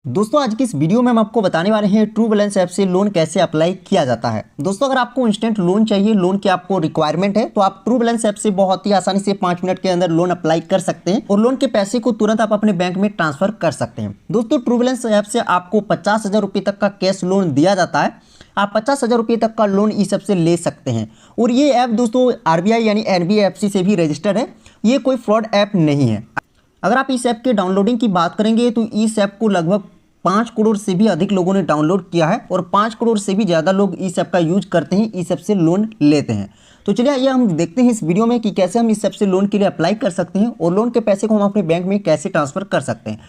दोस्तों आज की इस वीडियो में हम आपको बताने वाले हैं ट्रू बैलेंस ऐप से लोन कैसे अप्लाई किया जाता है। दोस्तों अगर आपको इंस्टेंट लोन चाहिए, लोन की आपको रिक्वायरमेंट है, तो आप ट्रू बैलेंस ऐप से बहुत ही आसानी से 5 मिनट के अंदर लोन अप्लाई कर सकते हैं और लोन के पैसे को तुरंत आप अपने बैंक में ट्रांसफर कर सकते हैं। दोस्तों ट्रू बैलेंस ऐप से आपको 50,000 रुपये तक का कैश लोन दिया जाता है। आप 50,000 रुपये तक का लोन इस ऐप से ले सकते हैं और ये ऐप दोस्तों RBI यानी NBFC से भी रजिस्टर्ड है। ये कोई फ्रॉड ऐप नहीं है। अगर आप इस ऐप के डाउनलोडिंग की बात करेंगे तो इस ऐप को लगभग 5 करोड़ से भी अधिक लोगों ने डाउनलोड किया है और 5 करोड़ से भी ज़्यादा लोग इस ऐप का यूज करते हैं, इस ऐप से लोन लेते हैं। तो चलिए ये हम देखते हैं इस वीडियो में कि कैसे हम इस ऐप से लोन के लिए अप्लाई कर सकते हैं और लोन के पैसे को हम अपने बैंक में कैसे ट्रांसफ़र कर सकते हैं।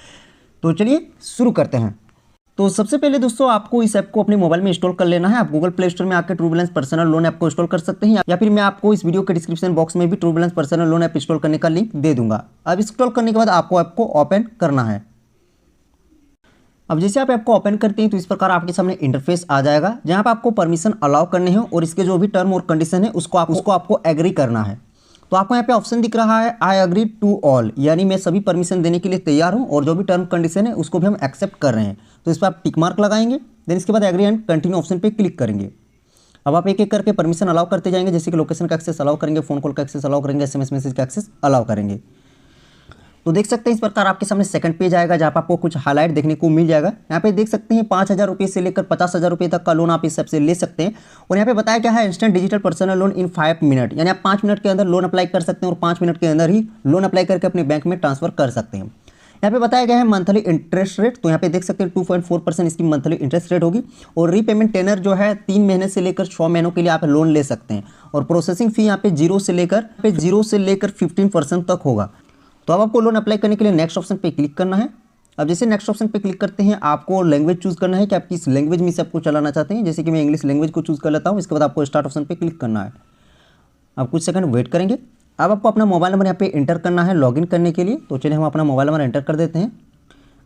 तो चलिए शुरू करते हैं। तो सबसे पहले दोस्तों आपको इस ऐप को अपने मोबाइल में इंस्टॉल कर लेना है। आप गूगल प्ले स्टोर में आकर true balance personal loan app को इंस्टॉल कर सकते हैं या फिर मैं आपको इस वीडियो के डिस्क्रिप्शन बॉक्स में भी true balance personal loan app install करने का लिंक दे दूंगा। अब इंस्टॉल करने के बाद आपको ऐप को ओपन करना है। अब जैसे आप ऐप को ओपन करते हैं तो इस प्रकार आपके सामने इंटरफेस आ जाएगा जहां पर आपको परमिशन अलाउ करने हैं और इसके जो भी टर्म और कंडीशन है उसको आपको एग्री करना है। तो आपको यहाँ पे ऑप्शन दिख रहा है आई एग्री टू ऑल, यानी मैं सभी परमिशन देने के लिए तैयार हूँ और जो भी टर्म कंडीशन है उसको भी हम एक्सेप्ट कर रहे हैं। तो इस पर आप टिक मार्क लगाएंगे, देन इसके बाद एग्री एंड कंटिन्यू ऑप्शन पे क्लिक करेंगे। अब आप एक एक करके परमिशन अलाउ करते जाएंगे, जैसे कि लोकेशन का एक्सेस अलाउ करेंगे, फोन कॉल का एक्सेस अलाउ करेंगे, SMS मैसेज का एक्सेस अलाउ करेंगे। तो देख सकते हैं इस प्रकार आपके सामने सेकंड पेज आएगा जहाँ पर आपको कुछ हाईलाइट देखने को मिल जाएगा। यहाँ पे देख सकते हैं 5,000 रुपये से लेकर 50,000 रुपये तक का लोन आप इस सबसे ले सकते हैं और यहाँ पे बताया क्या है instant digital personal loan in 5 minute, यानी आप 5 मिनट के अंदर लोन अप्लाई कर सकते हैं और 5 मिनट के अंदर ही लोन अप्लाई करके अपने बैंक में ट्रांसफर कर सकते हैं। यहाँ पे बताया गया है मंथली इंटरेस्ट रेट, तो यहाँ पे देख सकते हैं 2.4% इसकी मंथली इंटरेस्ट रेट होगी और रीपेमेंट टेनर जो है 3 महीने से लेकर 6 महीनों के लिए आप लोन ले सकते हैं और प्रोसेसिंग फी यहाँ पे 0 से लेकर 15% तक होगा। तो अब आपको लोन अप्लाई करने के लिए नेक्स्ट ऑप्शन पे क्लिक करना है। अब जैसे नेक्स्ट ऑप्शन पे क्लिक करते हैं आपको लैंग्वेज चूज करना है कि आप किस लैंग्वेज में इस ऐप को चलाना चाहते हैं। जैसे कि मैं इंग्लिश लैंग्वेज को चूज कर लेता हूँ। इसके बाद आपको स्टार्ट ऑप्शन पे क्लिक करना है। अब कुछ सेकंड वेट करेंगे। अब आपको अपना मोबाइल नंबर यहाँ पे एंटर करना है लॉगिन करने के लिए। तो चलिए हम अपना मोबाइल नंबर एंटर कर देते हैं।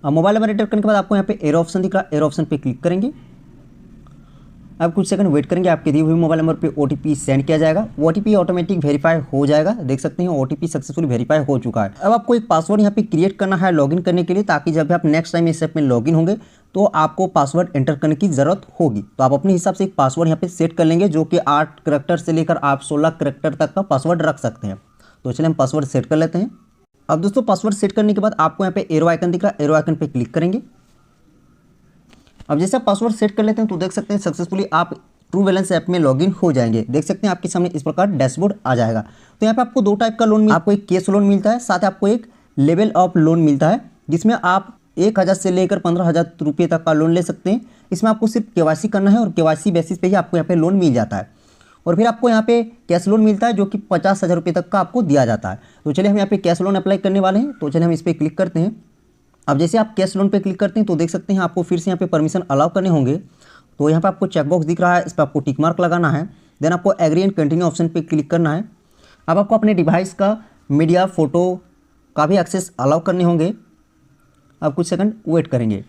अब मोबाइल नंबर एंटर करने के बाद आपको यहाँ पे एरो ऑप्शन दिख रहा है, एरो ऑप्शन पे क्लिक करेंगे। अब कुछ सेकंड वेट करेंगे, आपके दिए हुए मोबाइल नंबर पे OTP सेंड किया जाएगा। OTP ऑटोमेटिक वेरीफाई हो जाएगा। देख सकते हैं OTP सक्सेसफुली वेरीफाई हो चुका है। अब आपको एक पासवर्ड यहाँ पे क्रिएट करना है लॉगिन करने के लिए, ताकि जब भी आप नेक्स्ट टाइम इस ऐप में लॉगिन होंगे तो आपको पासवर्ड एंटर करने की ज़रूरत होगी। तो आप अपने हिसाब से एक पासवर्ड यहाँ पे सेट कर लेंगे जो कि 8 करैक्टर से लेकर आप 16 करैक्टर तक का पासवर्ड रख सकते हैं। तो चलिए हम पासवर्ड सेट कर लेते हैं। अब दोस्तों पासवर्ड सेट करने के बाद आपको यहाँ पे एरो आइकन दिख रहा है, एरो आइकन पे क्लिक करेंगे। अब जैसे आप पासवर्ड सेट कर लेते हैं तो देख सकते हैं सक्सेसफुली आप ट्रू बैलेंस ऐप में लॉगिन हो जाएंगे। देख सकते हैं आपके सामने इस प्रकार डैशबोर्ड आ जाएगा। तो यहाँ पे आपको 2 टाइप का लोन आपको एक कैश लोन मिलता है, साथ ही आपको एक लेवल अप लोन मिलता है जिसमें आप 1,000 से लेकर 15,000 रुपये तक का लोन ले सकते हैं। इसमें आपको सिर्फ KYC करना है और KYC बेसिस पे ही आपको यहाँ पे लोन मिल जाता है और फिर आपको यहाँ पे कैश लोन मिलता है जो कि 50,000 रुपये तक का आपको दिया जाता है। तो चलिए हम यहाँ पे कैश लोन अप्लाई करने वाले हैं। तो चलिए हम इस पर क्लिक करते हैं। अब जैसे आप कैश लोन पे क्लिक करते हैं तो देख सकते हैं आपको फिर से यहाँ पे परमिशन अलाउ करने होंगे। तो यहाँ पे आपको चेकबॉक्स दिख रहा है, इस पर आपको टिक मार्क लगाना है। देन आपको एग्री एंड कंटिन्यू ऑप्शन पे क्लिक करना है। अब आपको अपने डिवाइस का मीडिया फोटो का भी एक्सेस अलाउ करने होंगे। अब कुछ सेकंड वेट करेंगे।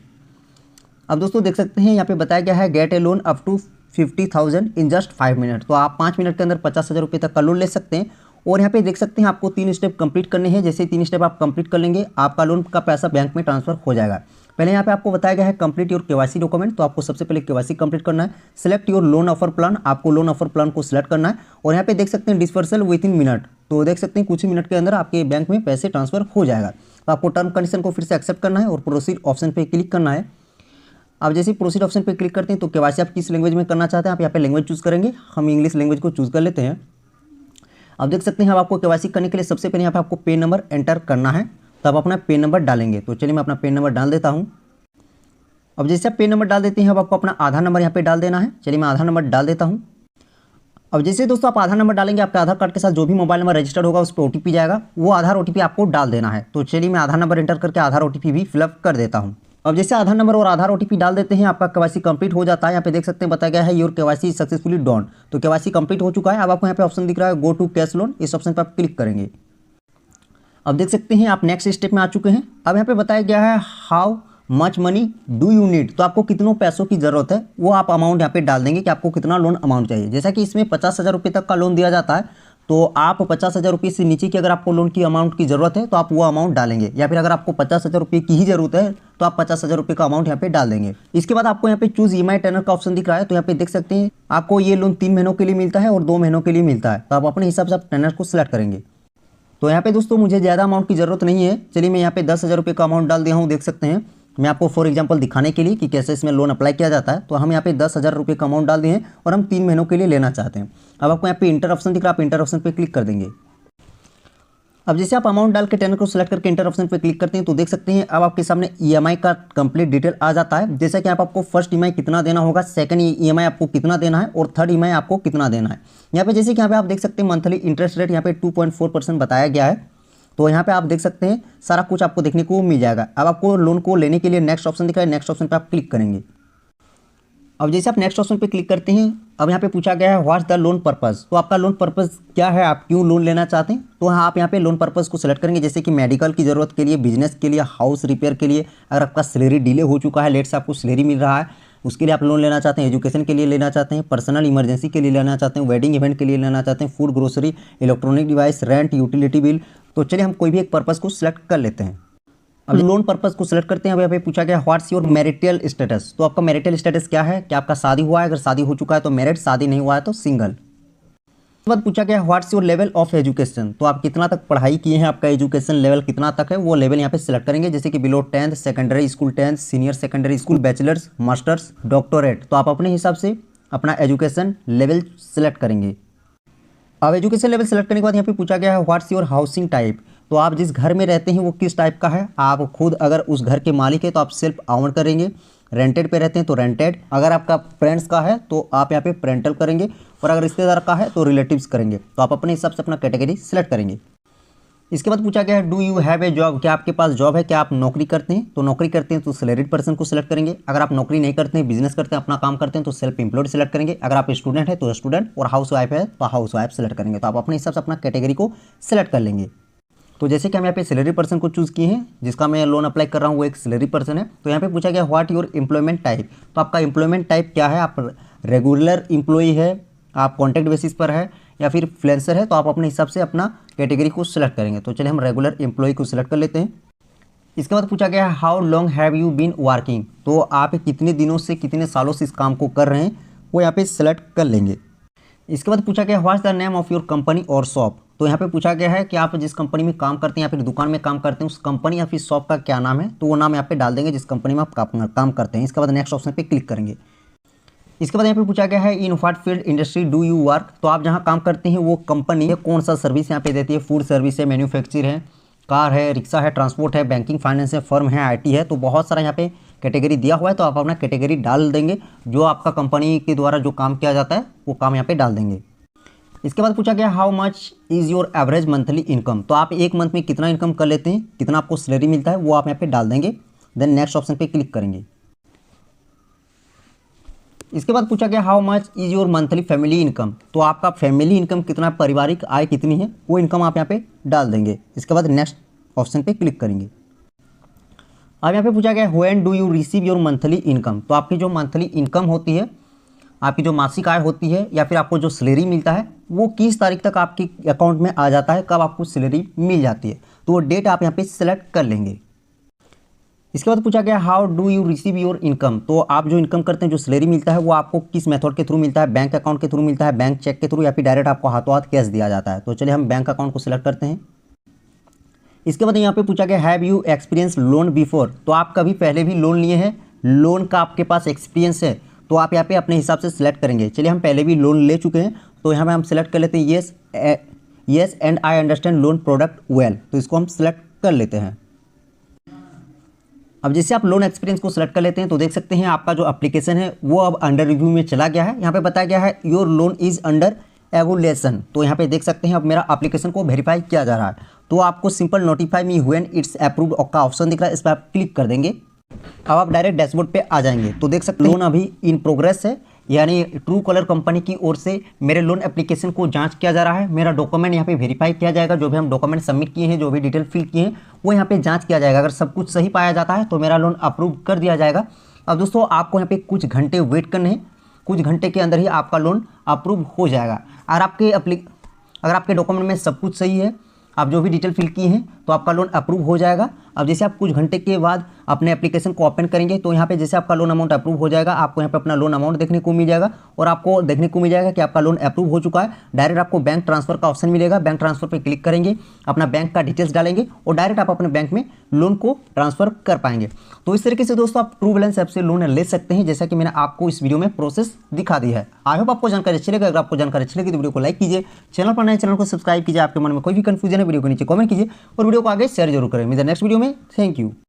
अब दोस्तों देख सकते हैं यहाँ पे बताया गया है get a loan up to 50,000 in just 5 minute. तो आप 5 मिनट के अंदर 50,000 रुपये तक का लोन ले सकते हैं और यहाँ पे देख सकते हैं आपको 3 स्टेप कंप्लीट करने हैं। जैसे 3 स्टेप आप कंप्लीट कर लेंगे आपका लोन का पैसा बैंक में ट्रांसफर हो जाएगा। पहले यहाँ पे आपको बताया गया है कंप्लीट योर KYC डॉक्यूमेंट। तो आपको सबसे पहले KYC कंप्लीट करना है। Select your loan offer plan, आपको लोन ऑफर प्लान को सिलेक्ट करना है और यहाँ पे देख सकते हैं डिस्पर्सल विद इन मिनट। तो देख सकते हैं कुछ ही मिनट के अंदर आपके बैंक में पैसे ट्रांसफर हो जाएगा। तो आपको टर्म कंडीशन को फिर से एक्सेप्ट करना है और प्रोसीड ऑप्शन पे क्लिक करना है। अब जैसे प्रोसीड ऑप्शन पे क्लिक करते हैं तो KYC आप किस लैंग्वेज में करना चाहते हैं आप यहाँ पे लैंग्वेज चूज करेंगे। हम इंग्लिश लैंग्वेज को चूज कर लेते हैं। अब देख सकते हैं अब आपको KYC करने के लिए सबसे पहले यहाँ पे आपको पेन नंबर एंटर करना है। तो आप अपना पेन नंबर डालेंगे। तो चलिए मैं अपना पेन नंबर डाल देता हूँ। अब जैसे आप पेन नंबर डाल देते हैं अब आपको अपना आधार नंबर यहाँ पे डाल देना है। चलिए मैं आधार नंबर डाल देता हूँ। अब जैसे दोस्तों आप आधार नंबर डालेंगे आपके आधार कार्ड के साथ जो भी मोबाइल नंबर रजिस्टर्ड होगा उस पर OTP जाएगा, वो आधार OTP आपको डाल देना है। तो चलिए मैं आधार नंबर एंटर करके आधार OTP भी फिलअप कर देता हूँ। अब जैसे आधार नंबर और आधार OTP डाल देते हैं आपका KYC कंप्लीट हो जाता है। यहाँ पे देख सकते हैं बताया गया है योर KYC सक्सेसफुली डन। तो KYC कंप्लीट हो चुका है। अब आपको यहाँ पे ऑप्शन दिख रहा है गो टू कैश लोन, इस ऑप्शन पर आप क्लिक करेंगे। अब देख सकते हैं आप नेक्स्ट स्टेप में आ चुके हैं। अब यहाँ पे बताया गया है how much money do you need, तो आपको कितनों पैसों की ज़रूरत है वो आप अमाउंट यहाँ पे डाल देंगे कि आपको कितना लोन अमाउंट चाहिए। जैसा कि इसमें 50,000 रुपये तक का लोन दिया जाता है तो आप 50,000 रुपये से नीचे की अगर आपको लोन की अमाउंट की ज़रूरत है तो आप वो अमाउंट डालेंगे, या फिर अगर आपको 50,000 रुपये की ही ज़रूरत है तो आप 50,000 रुपये का अमाउंट यहाँ पे डाल देंगे। इसके बाद आपको यहाँ पे चूज ईएमआई टेनर का ऑप्शन दिख रहा है, तो यहाँ पे देख सकते हैं आपको ये लोन 3 महीनों के लिए मिलता है और 2 महीनों के लिए मिलता है, तो आप अपने हिसाब से आप टेनर को सिलेक्ट करेंगे। तो यहाँ पे दोस्तों मुझे ज़्यादा अमाउंट की ज़रूरत नहीं है, चलिए मैं यहाँ पे 10,000 रुपये का अमाउंट डाल दिया हूँ। देख सकते हैं मैं आपको फॉर एग्जांपल दिखाने के लिए कि कैसे इसमें लोन अप्लाई किया जाता है, तो हम यहाँ पे 10,000 रुपये का अमाउंट डाल दिए हैं और हम 3 महीनों के लिए लेना चाहते हैं। अब आपको यहाँ पे इंटर ऑप्शन दिख रहा है, आप इंटर ऑप्शन पे क्लिक कर देंगे। अब जैसे आप अमाउंट डाल के टेनर को सिलेक्ट करके इंटर ऑप्शन पे क्लिक करते हैं तो देख सकते हैं अब आपके सामने ईएमआई का कंप्लीट डिटेल आ जाता है, जैसे कि आपको फर्स्ट ईएमआई कितना देना होगा, सेकंड ईएमआई आपको कितना देना है और थर्ड ईएमआई आपको कितना देना है। यहाँ पे जैसे कि यहाँ पे आप देख सकते हैं मंथली इंटरेस्ट रेट यहाँ पे 2.4% बताया गया है, तो यहाँ पे आप देख सकते हैं सारा कुछ आपको देखने को मिल जाएगा। अब आपको लोन को लेने के लिए नेक्स्ट ऑप्शन दिख रहा है, नेक्स्ट ऑप्शन पे आप क्लिक करेंगे। अब जैसे आप नेक्स्ट ऑप्शन पे क्लिक करते हैं, अब यहाँ पे पूछा गया है व्हाट्स द लोन पर्पस, तो आपका लोन पर्पस क्या है, आप क्यों लोन लेना चाहते हैं, तो आप यहाँ पे लोन पर्पस को सिलेक्ट करेंगे, जैसे कि मेडिकल की ज़रूरत के लिए, बिजनेस के लिए, हाउस रिपेयर के लिए, अगर आपका सैलरी डिले हो चुका है, लेट से आपको सैलरी मिल रहा है उसके लिए आप लोन लेना चाहते हैं, एजुकेशन के लिए लेना चाहते हैं, पर्सनल इमरजेंसी के लिए लेना चाहते हैं, वेडिंग इवेंट के लिए लेना चाहते हैं, food grocery, electronic device, rent, utility bill. तो चलिए हम कोई भी एक पर्पस को सिलेक्ट कर लेते हैं। अब लोन पर्पस को सिलेक्ट करते हैं। अब यहाँ पे पूछा गया व्हाट्स योर मैरिटल स्टेटस, तो आपका मैरिटल स्टेटस क्या है, क्या आपका शादी हुआ है, अगर शादी हो चुका है तो मैरिड, शादी नहीं हुआ है तो सिंगल। उसके बाद पूछा गया what's your level of education, तो आप कितना तक पढ़ाई किए हैं, आपका एजुकेशन लेवल कितना तक है, वो लेवल यहाँ पे सिलेक्ट करेंगे, जैसे कि below 10th, secondary school 10th, senior secondary school, bachelors, masters, doctorate, तो आप अपने हिसाब से अपना एजुकेशन लेवल सिलेक्ट करेंगे। अब एजुकेशन लेवल सेलेक्ट करने के बाद यहाँ पे पूछा गया है व्हाट्स योर हाउसिंग टाइप, तो आप जिस घर में रहते हैं वो किस टाइप का है, आप खुद अगर उस घर के मालिक है तो आप सेल्फ ऑन करेंगे, रेंटेड पे रहते हैं तो रेंटेड, अगर आपका फ्रेंड्स का है तो आप यहाँ पे पेरेंटल करेंगे, और अगर रिश्तेदार का है तो रिलेटिव्स करेंगे, तो आप अपने हिसाब से अपना कैटेगरी सिलेक्ट करेंगे। इसके बाद पूछा गया है do you have a job, क्या आपके पास जॉब है, क्या आप नौकरी करते हैं, तो नौकरी करते हैं तो सैलरीड पर्सन को सिलेक्ट करेंगे, अगर आप नौकरी नहीं करते हैं, बिजनेस करते हैं, अपना काम करते हैं तो सेल्फ एम्प्लॉयड सिलेक्ट करेंगे, अगर आप स्टूडेंट है तो स्टूडेंट, और हाउस वाइफ है तो हाउस वाइफ सिलेक्ट करेंगे, तो आप अपने हिसाब से अपना कैटेगरी को सिलेक्ट कर लेंगे। तो जैसे कि हम यहाँ पे सैलरी पर्सन को चूज़ किए हैं, जिसका मैं लोन अप्लाई कर रहा हूँ वो एक सैलरी पर्सन है, तो यहाँ पे पूछा गया व्हाट योर एम्प्लॉयमेंट टाइप, तो आपका एम्प्लॉयमेंट टाइप क्या है, आप रेगुलर एम्प्लॉई है, आप कॉन्ट्रैक्ट बेसिस पर है, या फिर फ्रीलांसर है, तो आप अपने हिसाब से अपना कैटेगरी को सिलेक्ट करेंगे। तो चलिए हम रेगुलर एम्प्लॉय को सिलेक्ट कर लेते हैं। इसके बाद पूछा गया है how long have you been working, तो आप कितने दिनों से, कितने सालों से इस काम को कर रहे हैं, वो यहाँ पे सिलेक्ट कर लेंगे। इसके बाद पूछा गया what's the name of your company और शॉप, तो यहाँ पे पूछा गया है कि आप जिस कंपनी में काम करते हैं या फिर दुकान में काम करते हैं उस कंपनी या फिर शॉप का क्या नाम है, तो वो नाम यहाँ पे डाल देंगे जिस कंपनी में आप काम करते हैं। इसके बाद नेक्स्ट ऑप्शन पे क्लिक करेंगे। इसके बाद यहाँ पे पूछा गया है in what field industry do you work, तो आप जहाँ काम करते हैं वो कंपनी है कौन सा सर्विस यहाँ पे देती है, फूड सर्विस है, मैन्युफैक्चर है, कार है, रिक्शा है, ट्रांसपोर्ट है, बैंकिंग फाइनेंस है, फर्म है, IT है, तो बहुत सारा यहाँ पे कैटेगरी दिया हुआ है, तो आप अपना कैटेगरी डाल देंगे, जो आपका कंपनी के द्वारा जो काम किया जाता है वो काम यहाँ पे डाल देंगे। इसके बाद पूछा गया how much is your average monthly income, तो आप एक मंथ में कितना इनकम कर लेते हैं, कितना आपको सैलरी मिलता है, वो आप यहाँ पे डाल देंगे। देन नेक्स्ट ऑप्शन पे क्लिक करेंगे। इसके बाद पूछा गया how much is your monthly family income, तो आपका फैमिली इनकम कितना, पारिवारिक आय कितनी है, वो इनकम आप यहाँ पे डाल देंगे। इसके बाद नेक्स्ट ऑप्शन पे क्लिक करेंगे। अब यहाँ पे पूछा गया when do you receive your monthly income, तो आपकी जो मंथली इनकम होती है, आपकी जो मासिक आय होती है, या फिर आपको जो सैलरी मिलता है वो किस तारीख तक आपके अकाउंट में आ जाता है, कब आपको सैलरी मिल जाती है, तो वो डेट आप यहाँ पे सिलेक्ट कर लेंगे। इसके बाद पूछा गया how do you receive your income, तो आप जो इनकम करते हैं, जो सैलरी मिलता है वो आपको किस मेथड के थ्रू मिलता है, बैंक अकाउंट के थ्रू मिलता है, बैंक चेक के थ्रू, या फिर डायरेक्ट आपको हाथों हाथ कैश दिया जाता है, तो चलिए हम बैंक अकाउंट को सिलेक्ट करते हैं। इसके बाद यहाँ पे पूछा गया have you experience loan before, तो आप कभी पहले भी लोन लिए हैं, लोन का आपके पास एक्सपीरियंस है, तो आप यहाँ पे अपने हिसाब से सिलेक्ट करेंगे। चलिए हम पहले भी लोन ले चुके हैं, तो यहाँ पे हम सिलेक्ट कर लेते हैं yes and I understand loan product well, तो इसको हम सिलेक्ट कर लेते हैं। अब जैसे आप लोन एक्सपीरियंस को सिलेक्ट कर लेते हैं तो देख सकते हैं आपका जो एप्लीकेशन है वो अब अंडर रिव्यू में चला गया है। यहाँ पे बताया गया है your loan is under evolution, तो यहाँ पे देख सकते हैं अब मेरा एप्लीकेशन को वेरीफाई किया जा रहा है, तो आपको simple notify me when it's approved का ऑप्शन दिख रहा है, इस पर आप क्लिक कर देंगे। अब आप डायरेक्ट डैशबोर्ड पे आ जाएंगे, तो देख सकते हैं लोन अभी इन प्रोग्रेस है, यानी ट्रू कलर कंपनी की ओर से मेरे लोन एप्लीकेशन को जांच किया जा रहा है, मेरा डॉक्यूमेंट यहाँ पे वेरीफाई किया जाएगा, जो भी हम डॉक्यूमेंट सबमिट किए हैं, जो भी डिटेल फिल किए हैं वो यहाँ पे जांच किया जाएगा। अगर सब कुछ सही पाया जाता है तो मेरा लोन अप्रूव कर दिया जाएगा। अब दोस्तों आपको यहाँ पे कुछ घंटे वेट करने हैं, कुछ घंटे के अंदर ही आपका लोन अप्रूव हो जाएगा। अगर आपके डॉक्यूमेंट में सब कुछ सही है, आप जो भी डिटेल फिल किए हैं, तो आपका लोन अप्रूव हो जाएगा। अब जैसे आप कुछ घंटे के बाद अपने एप्लीकेशन को ओपन करेंगे तो यहाँ पे जैसे आपका लोन अमाउंट अप्रूव हो जाएगा, आपको यहाँ पे अपना लोन अमाउंट देखने को मिल जाएगा और आपको देखने को मिल जाएगा कि आपका लोन अप्रूव हो चुका है। डायरेक्ट आपको बैंक ट्रांसफर का ऑप्शन मिलेगा, बैंक ट्रांसफर पर क्लिक करेंगे, अपना बैंक का डिटेल्स डालेंगे और डायरेक्ट आप अपने बैंक में लोन को ट्रांसफर कर पाएंगे। तो इस तरीके से दोस्तों आप ट्रू बैलेंस ऐप से लोन ले सकते हैं, जैसा कि मैंने आपको इस वीडियो में प्रोसेस दिखा दी है। आई होप आपको जानकारी अच्छी लगी। अगर आपको जानकारी अच्छी लगी तो वीडियो को लाइक कीजिए, चैनल पर नए चैनल को सब्सक्राइब कीजिए। आपके मन में कोई भी कंफ्यूजन है वीडियो को नीचे कमेंट कीजिए और वीडियो को आगे शेयर जरूर करें। मिलते हैं नेक्स्ट वीडियो में। Thank you.